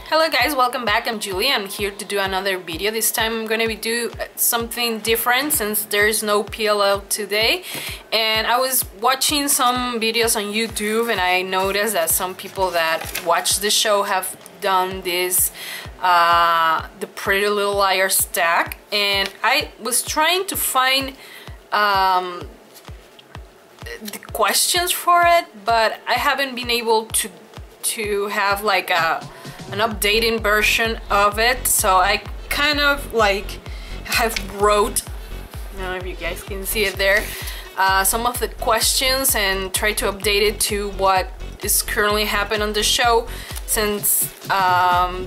Hello guys, welcome back. I'm Julie. I'm here to do another video. This time I'm gonna do something different since there's no PLL today. And I was watching some videos on YouTube and I noticed that some people that watch the show have done this the Pretty Little Liars stack, and I was trying to find the questions for it, but I haven't been able to have like an updated version of it, so I kind of like have wrote, I don't know if you guys can see it there, some of the questions and try to update it to what is currently happening on the show, since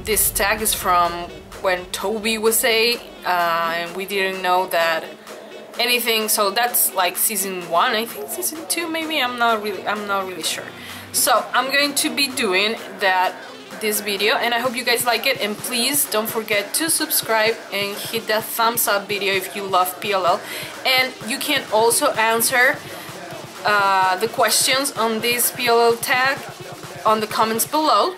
this tag is from when Toby was 8 and we didn't know that anything, so that's like season 1, I think season 2 maybe, I'm not really sure. So I'm going to be doing this video, and I hope you guys like it, and please don't forget to subscribe and hit that thumbs up video if you love PLL. And you can also answer the questions on this PLL tag on the comments below,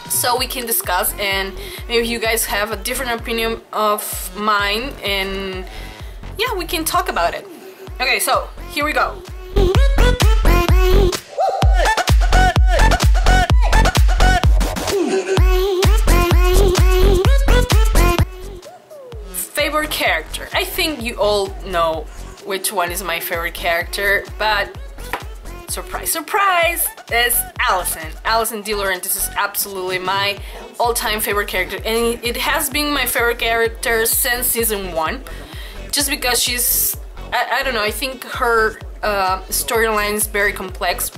so we can discuss, and maybe you guys have a different opinion of mine, and yeah, we can talk about it. Okay, so here we go. Favorite character. I think you all know which one is my favorite character, but surprise, surprise, it's Allison. Allison DeLaurentis is absolutely my all-time favorite character, and it has been my favorite character since season 1, just because she's, I don't know, I think her storyline is very complex.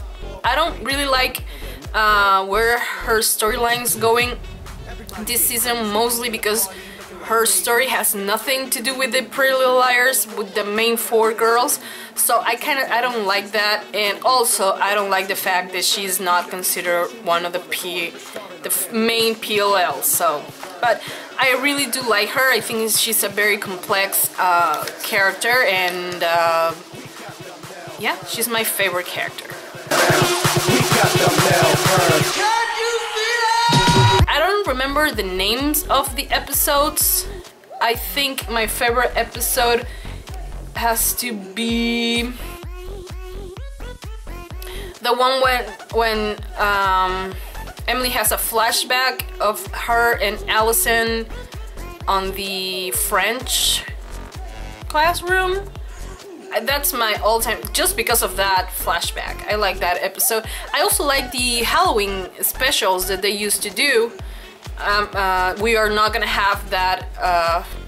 I don't really like where her storyline is going this season, mostly because her story has nothing to do with the Pretty Little Liars, with the main 4 girls, so I don't like that, and also I don't like the fact that she's not considered one of the main PLLs. So, but I really do like her. I think she's a very complex character, and yeah, she's my favorite character. I don't remember the names of the episodes. I think my favorite episode has to be the one when Emily has a flashback of her and Allison on the French classroom. That's my all-time, just because of that flashback. I like that episode. I also like the Halloween specials that they used to do. We are not gonna have that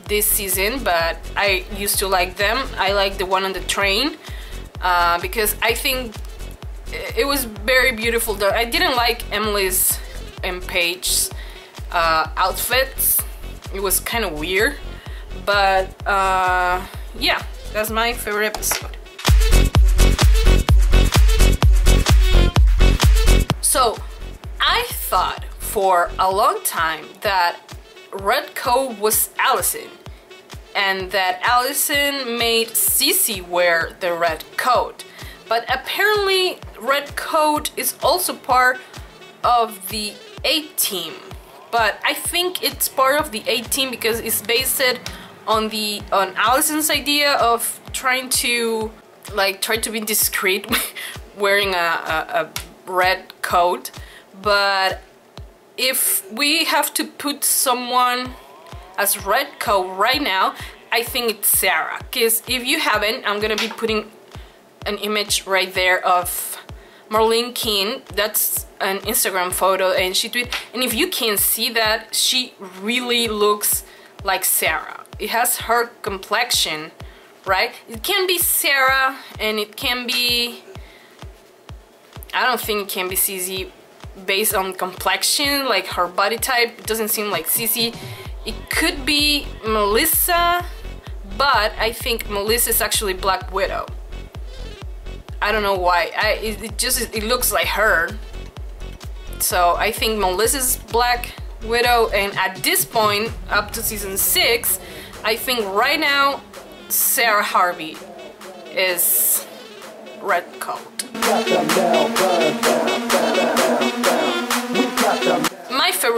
this season, but I used to like them. I like the one on the train because I think it was very beautiful. I didn't like Emily's and Paige's outfits. It was kind of weird, but yeah. That's my favorite episode. So, I thought for a long time that Redcoat was Allison, and that Allison made Cece wear the red coat. But apparently Redcoat is also part of the A-Team. But I think it's part of the A-Team because it's based on Allison's idea of trying to be discreet wearing a red coat. But if we have to put someone as Redcoat right now, I think it's Sarah, because if you haven't, I'm gonna be putting an image right there of Marlene Keene. That's an Instagram photo, and she tweeted, and if you can see that, she really looks like Sarah. It has her complexion, right? It can be Sarah, and it can be, I don't think it can be Cece based on complexion, like her body type. It doesn't seem like Cece. It could be Melissa, but I think Melissa is actually Black Widow. I don't know why. It looks like her. So I think Melissa's Black Widow, and at this point, up to season 6, I think right now Sarah Harvey is Redcoat.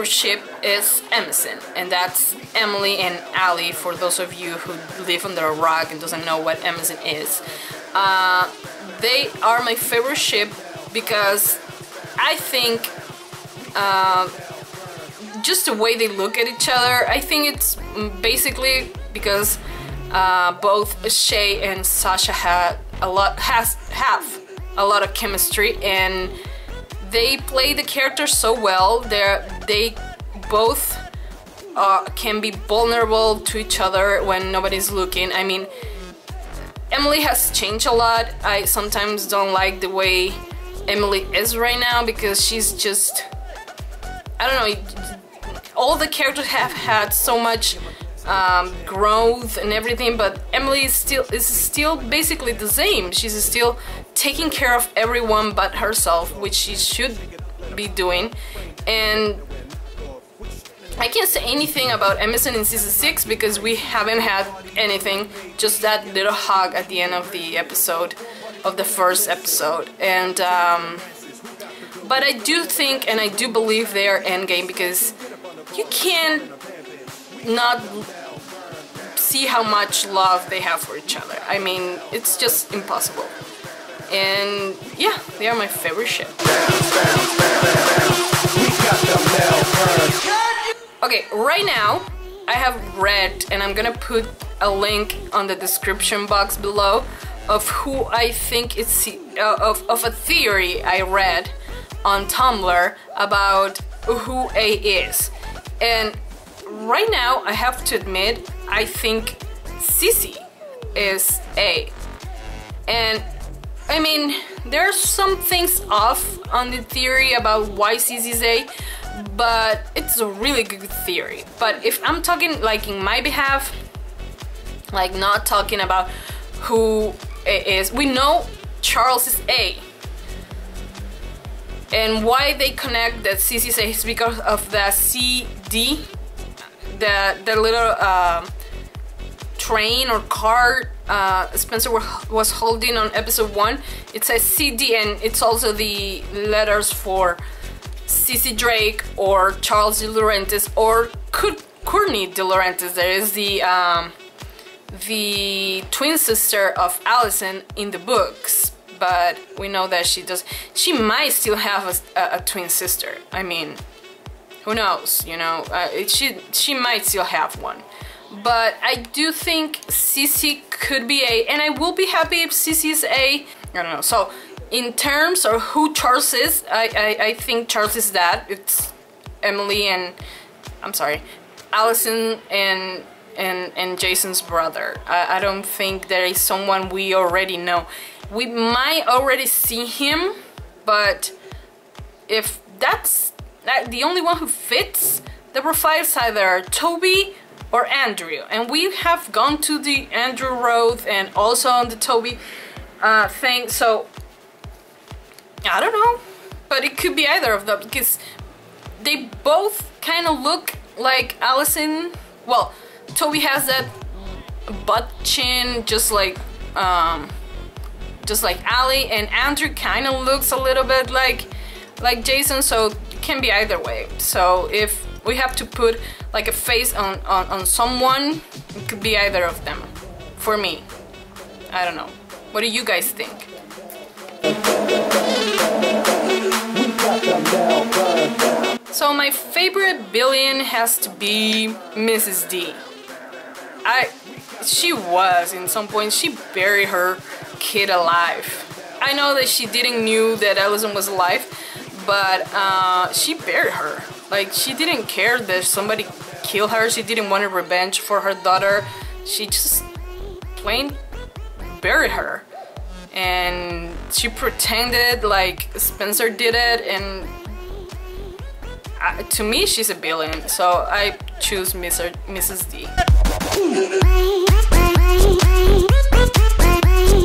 favorite ship is Emerson, and that's Emily and Ali, for those of you who live under a rock and doesn't know what Emerson is. They are my favorite ship because I think just the way they look at each other, I think it's basically because both Shay and Sasha have a lot of chemistry, and they play the characters so well. They both can be vulnerable to each other when nobody's looking. I mean, Emily has changed a lot. I sometimes don't like the way Emily is right now because she's just, I don't know, all the characters have had so much growth and everything, but Emily is still basically the same. She's still taking care of everyone but herself, which she should be doing. And I can't say anything about Emerson in season 6 because we haven't had anything, just that little hug at the end of the episode, of the first episode. And but I do think and I do believe they are endgame, because you can't not see how much love they have for each other. I mean, it's just impossible. And yeah, they are my favorite ship. Okay, right now I have read, and I'm gonna put a link on the description box below of who I think it's of a theory I read on Tumblr about who A is. And right now I have to admit, I think Sissy is A. And I mean, there are some things off on the theory about why Sissy's A, but it's a really good theory. But if I'm talking like in my behalf, like not talking about who A is, we know Charles is A. And why they connect that Sissy's A is because of the CD, the little train or car Spencer was holding on episode 1. It says CD, and it's also the letters for Sissy Drake or Charles De Laurentiis or Courtney De Laurentiis. There is the twin sister of Allison in the books, but we know that she might still have a twin sister. I mean, who knows, you know, she might still have one. But I do think Sissy could be A, and I will be happy if Sissy is A. I don't know. So in terms of who Charles is, I think Charles is that. It's Emily and, I'm sorry, Allison and Jason's brother. I don't think there is someone we already know. We might already see him, but if that's the only one who fits the profile is either Toby or Andrew, and we have gone to the Andrew road and also on the Toby thing, so I don't know, but it could be either of them because they both kind of look like Allison. Well, Toby has that butt chin just like Ali, and Andrew kind of looks a little bit like Jason, so it can be either way. So if we have to put like a face on someone, it could be either of them. For me, I don't know. What do you guys think? So my favorite billion has to be Mrs. D. She was, in some point, she buried her kid alive. I know that she didn't knew that Allison was alive, but she buried her. Like, she didn't care that somebody killed her. She didn't want a revenge for her daughter. She just plain buried her. And she pretended like Spencer did it, and to me, she's a billion. So I choose Mrs. D.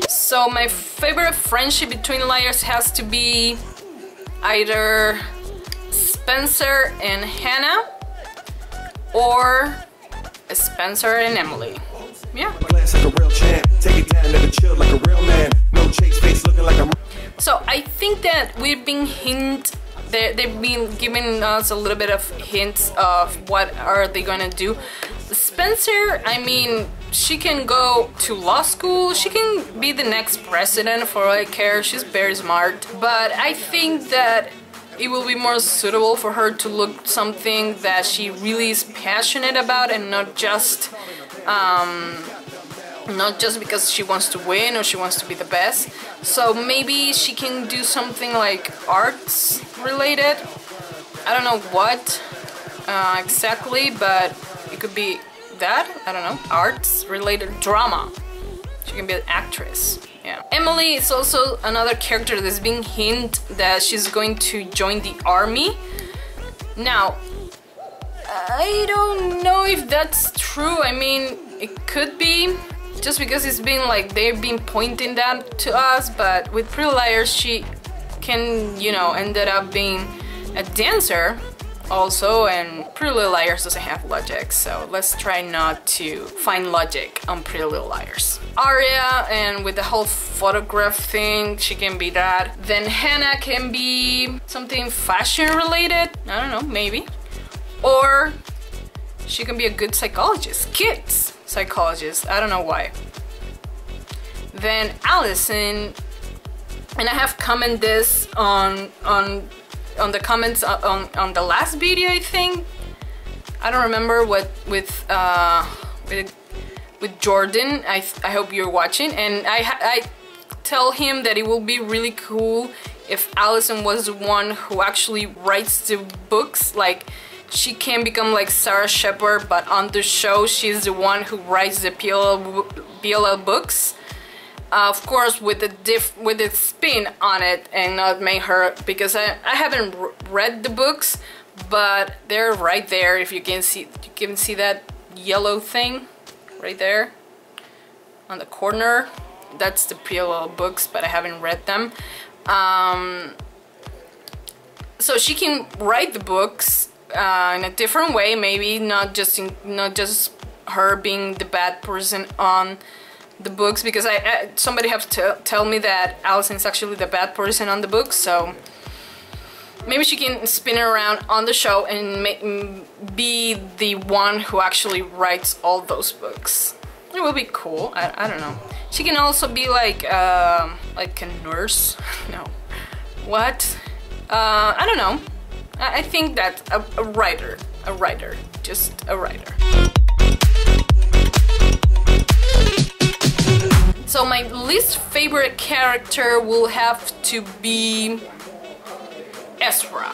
So my favorite friendship between liars has to be either Spencer and Hannah or Spencer and Emily. Yeah. So I think that we've been they've been giving us a little bit of hints of what are they gonna do. Spencer, I mean, she can go to law school, she can be the next president for all I care, she's very smart, but I think that it will be more suitable for her to look something that she really is passionate about and not just because she wants to win or she wants to be the best. So maybe she can do something like arts related. I don't know what exactly, but it could be that. I don't know. Arts related drama. She can be an actress. Yeah. Emily is also another character that's being hinted that she's going to join the army. Now, I don't know if that's true. I mean, it could be, just because it's been like they've been pointing that to us, but with Pretty Liars she can, you know, ended up being a dancer also, and Pretty Little Liars doesn't have logic, so let's try not to find logic on Pretty Little Liars. Aria, and with the whole photograph thing, she can be that. Then Hannah can be something fashion related, I don't know, maybe. Or she can be a good psychologist, kids psychologist, I don't know why. Then Allison, and I have commented this on the comments on the last video, I think. I don't remember what with Jordan. I hope you're watching, and I tell him that it will be really cool if Allison was the one who actually writes the books. Like, she can become like Sarah Shepard, but on the show she's the one who writes the PLL books. Of course, with a spin on it, and not make her, because I haven't read the books, but they're right there. If you can see that yellow thing right there on the corner, that's the PLL books, but I haven't read them. So she can write the books in a different way, maybe not just her being the bad person on the books, because somebody have to tell me that Allison is actually the bad person on the books, so maybe she can spin it around on the show and be the one who actually writes all those books. It will be cool. I don't know. She can also be like a nurse. No, what? I don't know. I think that a writer, just a writer. So my least favorite character will have to be Ezra.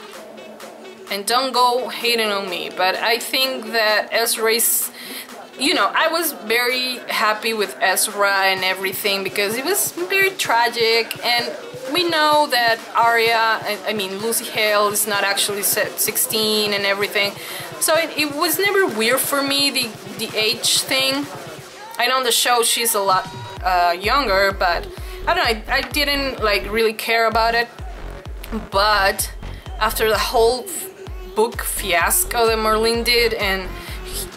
And don't go hating on me, but I think that Ezra is, you know, I was very happy with Ezra and everything because it was very tragic, and we know that Arya, I mean Lucy Hale, is not actually 16 and everything, so it was never weird for me, the age thing. I know on the show she's a lot younger, but I don't know, I didn't like really care about it. But after the whole book fiasco that Merlin did, and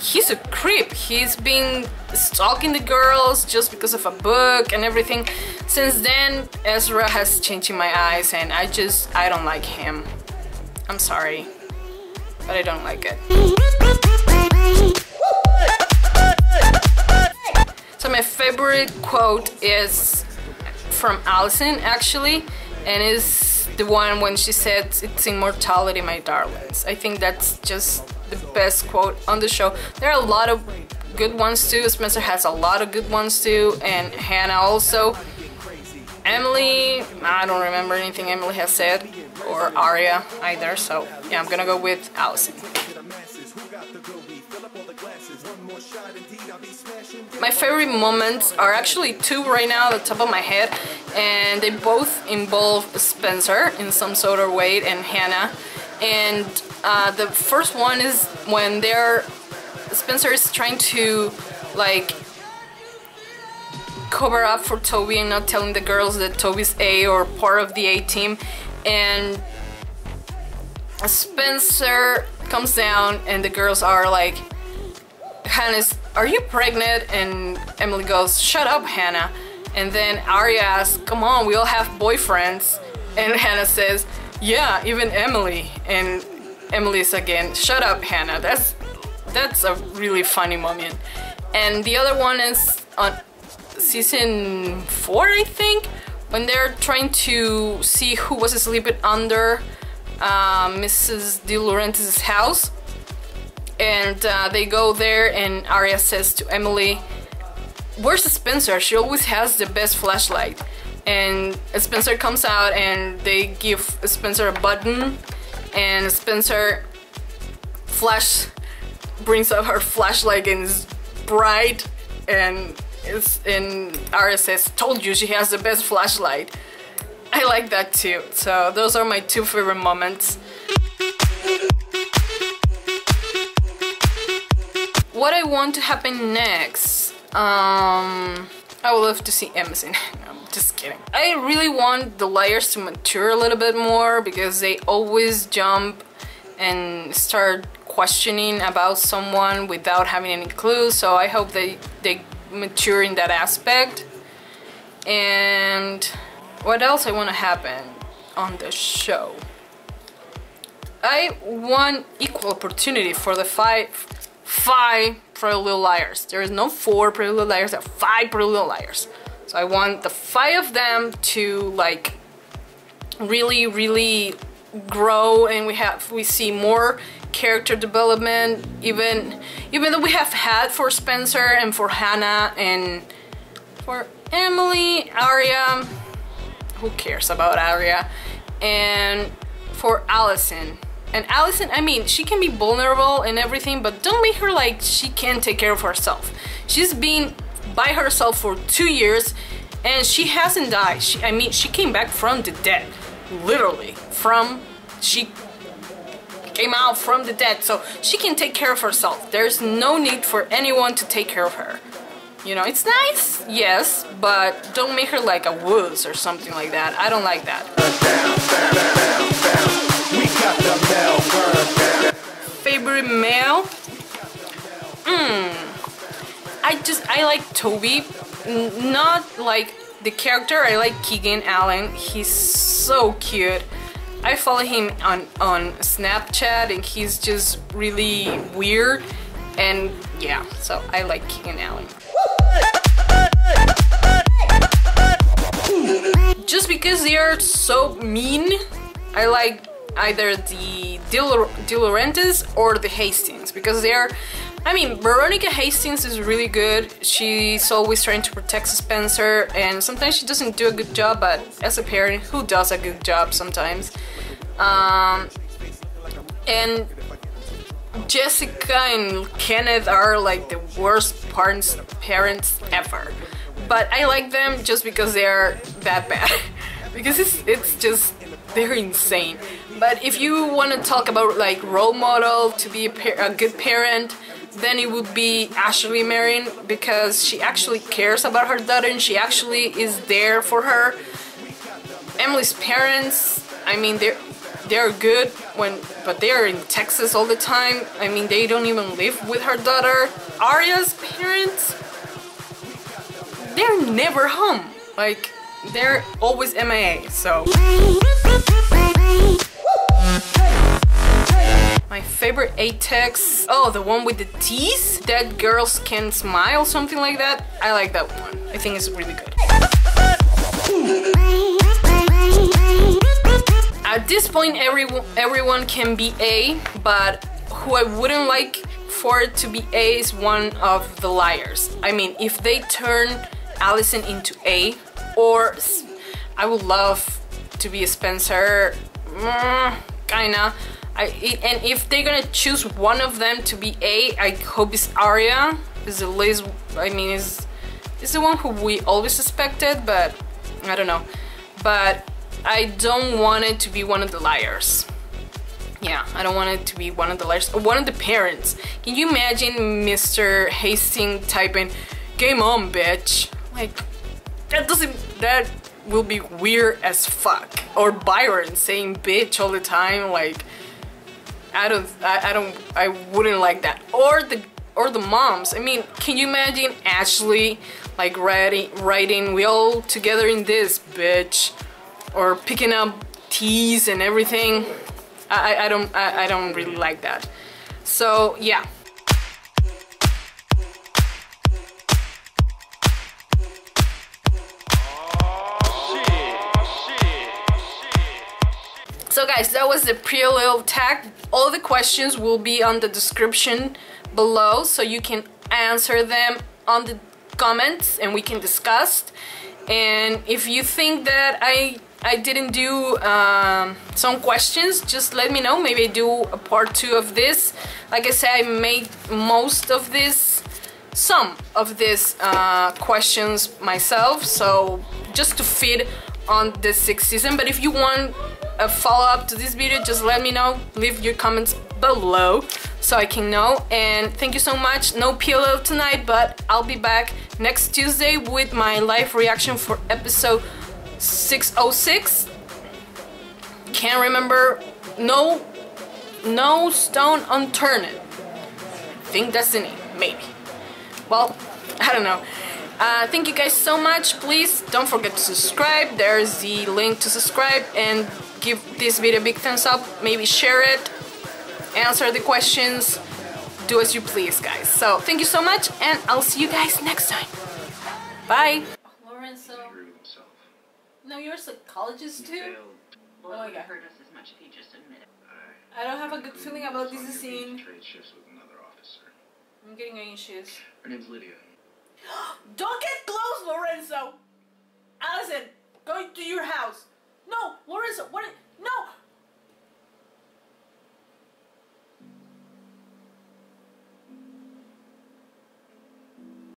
he's a creep, he's been stalking the girls just because of a book and everything. Since then, Ezra has changed in my eyes, and I don't like him. I'm sorry, but I don't like it. So my favorite quote is from Allison, actually, and is the one when she said, "It's immortality, my darlings." I think that's just the best quote on the show. There are a lot of good ones too. Spencer has a lot of good ones too, and Hannah also. Emily, I don't remember anything Emily has said, or Arya either, so yeah, I'm gonna go with Allison. My favorite moments are actually two right now at the top of my head, and they both involve Spencer in some sort of way and Hannah. And the first one is when Spencer is trying to like cover up for Toby and not telling the girls that Toby's A or part of the A team, and Spencer comes down and the girls are like, "Hannah's, are you pregnant?" And Emily goes, "Shut up, Hannah." And then Arya asks, "Come on, we all have boyfriends." And Hannah says, Yeah, even Emily, and Emily's again, shut up Hannah, that's a really funny moment. And the other one is on season 4, I think, when they're trying to see who was sleeping under Mrs. De Laurentiis' house, and they go there and Arya says to Emily, where's Spencer? She always has the best flashlight. And Spencer comes out and they give Spencer a button, and Spencer brings up her flashlight and is bright, and Arya says, told you she has the best flashlight. I like that too. So those are my 2 favorite moments. What I want to happen next, I would love to see Emerson. I'm just kidding. I really want the liars to mature a little bit more, because they always jump and start questioning about someone without having any clues. So I hope they mature in that aspect. And what else I want to happen on the show? I want equal opportunity for the five Pretty Little Liars. There is no 4 Pretty Little Liars, there are 5 Pretty Little Liars. So I want the 5 of them to like really grow, and we see more character development, even though we have had for Spencer and for Hannah and for Emily, Arya, who cares about Arya, and for Allison. And Allison, I mean, she can be vulnerable and everything, but don't make her like she can't take care of herself. She's been by herself for 2 years and she hasn't died. I mean, she came back from the dead, literally. She came out from the dead, so she can take care of herself. There's no need for anyone to take care of her. You know, it's nice, yes, but don't make her like a wuss or something like that. I don't like that. Favorite male? I like Toby. Not like the character, I like Keegan Allen. He's so cute. I follow him on Snapchat and he's just really weird. And yeah, so I like Keegan Allen. Just because they are so mean, I like either the De Laurentiis or the Hastings, because they are, I mean, Veronica Hastings is really good. She's always trying to protect Spencer, and sometimes she doesn't do a good job, but as a parent, who does a good job sometimes? And Jessica and Kenneth are like the worst parents ever. But I like them just because they are that bad. Because it's just, they're insane. But if you want to talk about like role model to be a good parent, then it would be Ashley Marin, because she actually cares about her daughter and she actually is there for her. Emily's parents, I mean, they're good but they are in Texas all the time. I mean, they don't even live with her daughter. Arya's parents, they're never home. Like, they're always MIA, so. My favorite A-text, oh, the one with the teeth? Dead girls can smile, something like that. I like that one. I think it's really good. At this point, everyone can be A, but who I wouldn't like for it to be A is one of the liars. I mean, if they turn Allison into A, or I would love to be a Spencer, kinda. And if they're gonna choose one of them to be A, I hope it's Arya. Is the least, I mean, is the one who we always suspected, but I don't know. But I don't want it to be one of the liars. Yeah, I don't want it to be one of the liars. Or one of the parents. Can you imagine Mr. Hastings typing, "Game on, bitch"? Like, that will be weird as fuck. Or Byron saying bitch all the time, like, I wouldn't like that. Or the moms. I mean, can you imagine Ashley like writing "we all together in this, bitch," or picking up tease and everything. I don't really like that. So yeah. So guys, that was the pre-little tag. All the questions will be on the description below, so you can answer them on the comments and we can discuss. And if you think that I didn't do some questions, just let me know. Maybe I do a part 2 of this. Like I said, I made most of this, some of these questions myself, so just to fit on the 6th season. But if you want a follow-up to this video, just let me know. Leave your comments below so I can know. And thank you so much. No PLL tonight, but I'll be back next Tuesday with my live reaction for episode 606. Can't remember. No stone unturned. I think that's the name, maybe. Well, I don't know. Thank you guys so much. Please don't forget to subscribe. There's the link to subscribe, and give this video a big thumbs up. Maybe share it, answer the questions, do as you please, guys. So thank you so much, and I'll see you guys next time. Bye. Lorenzo. No, you're a psychologist too? Oh my god. Hurt us as much if you just admit it. I don't have a good feeling about this scene. I'm getting anxious. Her name's Lydia. Don't get close, Lorenzo! Allison, going to your house. No, Lorenzo, what?